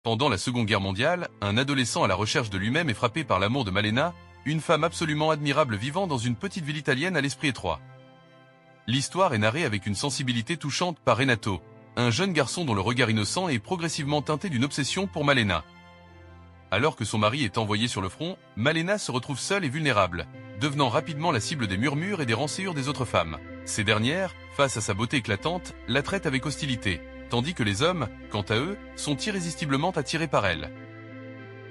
Pendant la Seconde Guerre mondiale, un adolescent à la recherche de lui-même est frappé par l'amour de Malena, une femme absolument admirable vivant dans une petite ville italienne à l'esprit étroit. L'histoire est narrée avec une sensibilité touchante par Renato, un jeune garçon dont le regard innocent est progressivement teinté d'une obsession pour Malena. Alors que son mari est envoyé sur le front, Malena se retrouve seule et vulnérable, devenant rapidement la cible des murmures et des rançures des autres femmes. Ces dernières, face à sa beauté éclatante, la traitent avec hostilité, tandis que les hommes, quant à eux, sont irrésistiblement attirés par elle.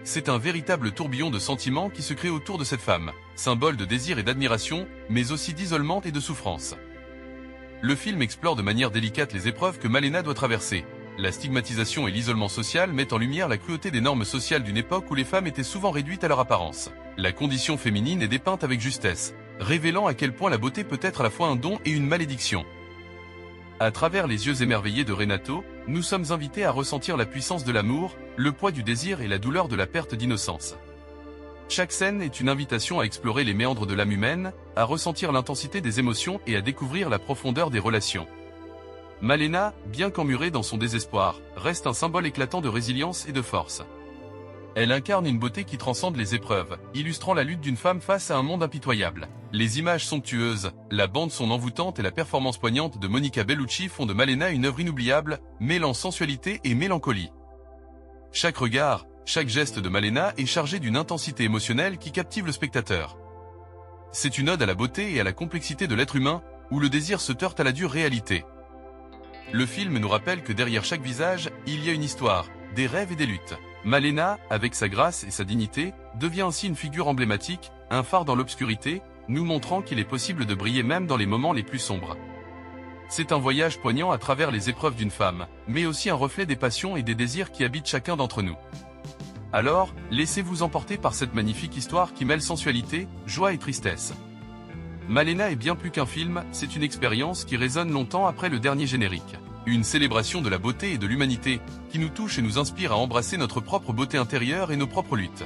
C'est un véritable tourbillon de sentiments qui se crée autour de cette femme, symbole de désir et d'admiration, mais aussi d'isolement et de souffrance. Le film explore de manière délicate les épreuves que Malena doit traverser. La stigmatisation et l'isolement social mettent en lumière la cruauté des normes sociales d'une époque où les femmes étaient souvent réduites à leur apparence. La condition féminine est dépeinte avec justesse, révélant à quel point la beauté peut être à la fois un don et une malédiction. À travers les yeux émerveillés de Renato, nous sommes invités à ressentir la puissance de l'amour, le poids du désir et la douleur de la perte d'innocence. Chaque scène est une invitation à explorer les méandres de l'âme humaine, à ressentir l'intensité des émotions et à découvrir la profondeur des relations. Malena, bien qu'emmurée dans son désespoir, reste un symbole éclatant de résilience et de force. Elle incarne une beauté qui transcende les épreuves, illustrant la lutte d'une femme face à un monde impitoyable. Les images somptueuses, la bande-son envoûtante et la performance poignante de Monica Bellucci font de Malena une œuvre inoubliable, mêlant sensualité et mélancolie. Chaque regard, chaque geste de Malena est chargé d'une intensité émotionnelle qui captive le spectateur. C'est une ode à la beauté et à la complexité de l'être humain, où le désir se heurte à la dure réalité. Le film nous rappelle que derrière chaque visage, il y a une histoire, des rêves et des luttes. Malena, avec sa grâce et sa dignité, devient ainsi une figure emblématique, un phare dans l'obscurité, nous montrant qu'il est possible de briller même dans les moments les plus sombres. C'est un voyage poignant à travers les épreuves d'une femme, mais aussi un reflet des passions et des désirs qui habitent chacun d'entre nous. Alors, laissez-vous emporter par cette magnifique histoire qui mêle sensualité, joie et tristesse. Malena est bien plus qu'un film, c'est une expérience qui résonne longtemps après le dernier générique. Une célébration de la beauté et de l'humanité, qui nous touche et nous inspire à embrasser notre propre beauté intérieure et nos propres luttes.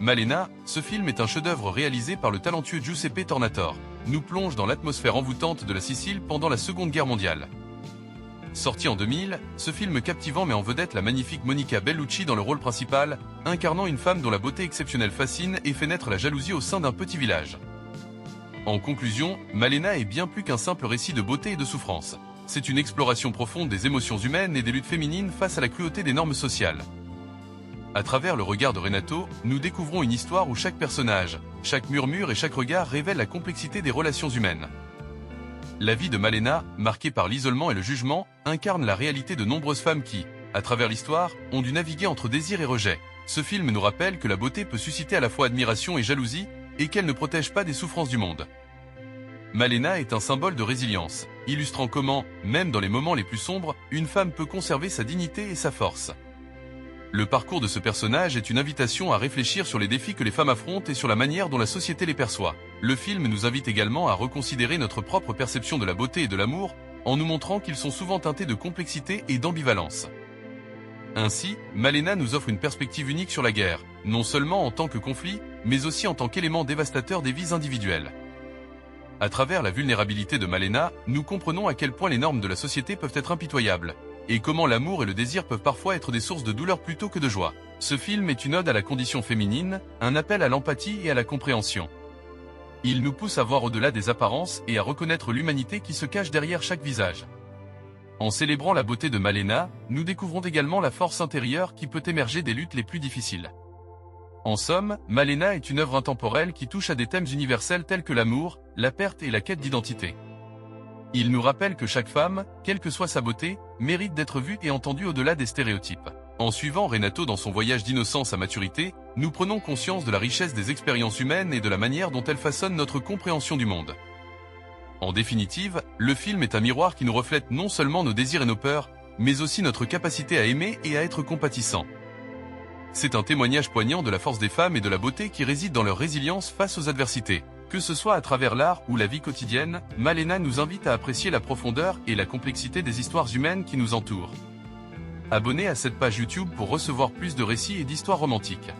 Malena, ce film est un chef-d'œuvre réalisé par le talentueux Giuseppe Tornatore, nous plonge dans l'atmosphère envoûtante de la Sicile pendant la Seconde Guerre mondiale. Sorti en 2000, ce film captivant met en vedette la magnifique Monica Bellucci dans le rôle principal, incarnant une femme dont la beauté exceptionnelle fascine et fait naître la jalousie au sein d'un petit village. En conclusion, Malena est bien plus qu'un simple récit de beauté et de souffrance. C'est une exploration profonde des émotions humaines et des luttes féminines face à la cruauté des normes sociales. À travers le regard de Renato, nous découvrons une histoire où chaque personnage, chaque murmure et chaque regard révèle la complexité des relations humaines. La vie de Malena, marquée par l'isolement et le jugement, incarne la réalité de nombreuses femmes qui, à travers l'histoire, ont dû naviguer entre désir et rejet. Ce film nous rappelle que la beauté peut susciter à la fois admiration et jalousie, et qu'elle ne protège pas des souffrances du monde. Malena est un symbole de résilience, illustrant comment, même dans les moments les plus sombres, une femme peut conserver sa dignité et sa force. Le parcours de ce personnage est une invitation à réfléchir sur les défis que les femmes affrontent et sur la manière dont la société les perçoit. Le film nous invite également à reconsidérer notre propre perception de la beauté et de l'amour, en nous montrant qu'ils sont souvent teintés de complexité et d'ambivalence. Ainsi, Malena nous offre une perspective unique sur la guerre, non seulement en tant que conflit, mais aussi en tant qu'élément dévastateur des vies individuelles. À travers la vulnérabilité de Malena, nous comprenons à quel point les normes de la société peuvent être impitoyables, et comment l'amour et le désir peuvent parfois être des sources de douleur plutôt que de joie. Ce film est une ode à la condition féminine, un appel à l'empathie et à la compréhension. Il nous pousse à voir au-delà des apparences et à reconnaître l'humanité qui se cache derrière chaque visage. En célébrant la beauté de Malena, nous découvrons également la force intérieure qui peut émerger des luttes les plus difficiles. En somme, Malena est une œuvre intemporelle qui touche à des thèmes universels tels que l'amour, la perte et la quête d'identité. Il nous rappelle que chaque femme, quelle que soit sa beauté, mérite d'être vue et entendue au-delà des stéréotypes. En suivant Renato dans son voyage d'innocence à maturité, nous prenons conscience de la richesse des expériences humaines et de la manière dont elles façonnent notre compréhension du monde. En définitive, le film est un miroir qui nous reflète non seulement nos désirs et nos peurs, mais aussi notre capacité à aimer et à être compatissant. C'est un témoignage poignant de la force des femmes et de la beauté qui réside dans leur résilience face aux adversités. Que ce soit à travers l'art ou la vie quotidienne, Malena nous invite à apprécier la profondeur et la complexité des histoires humaines qui nous entourent. Abonnez à cette page YouTube pour recevoir plus de récits et d'histoires romantiques.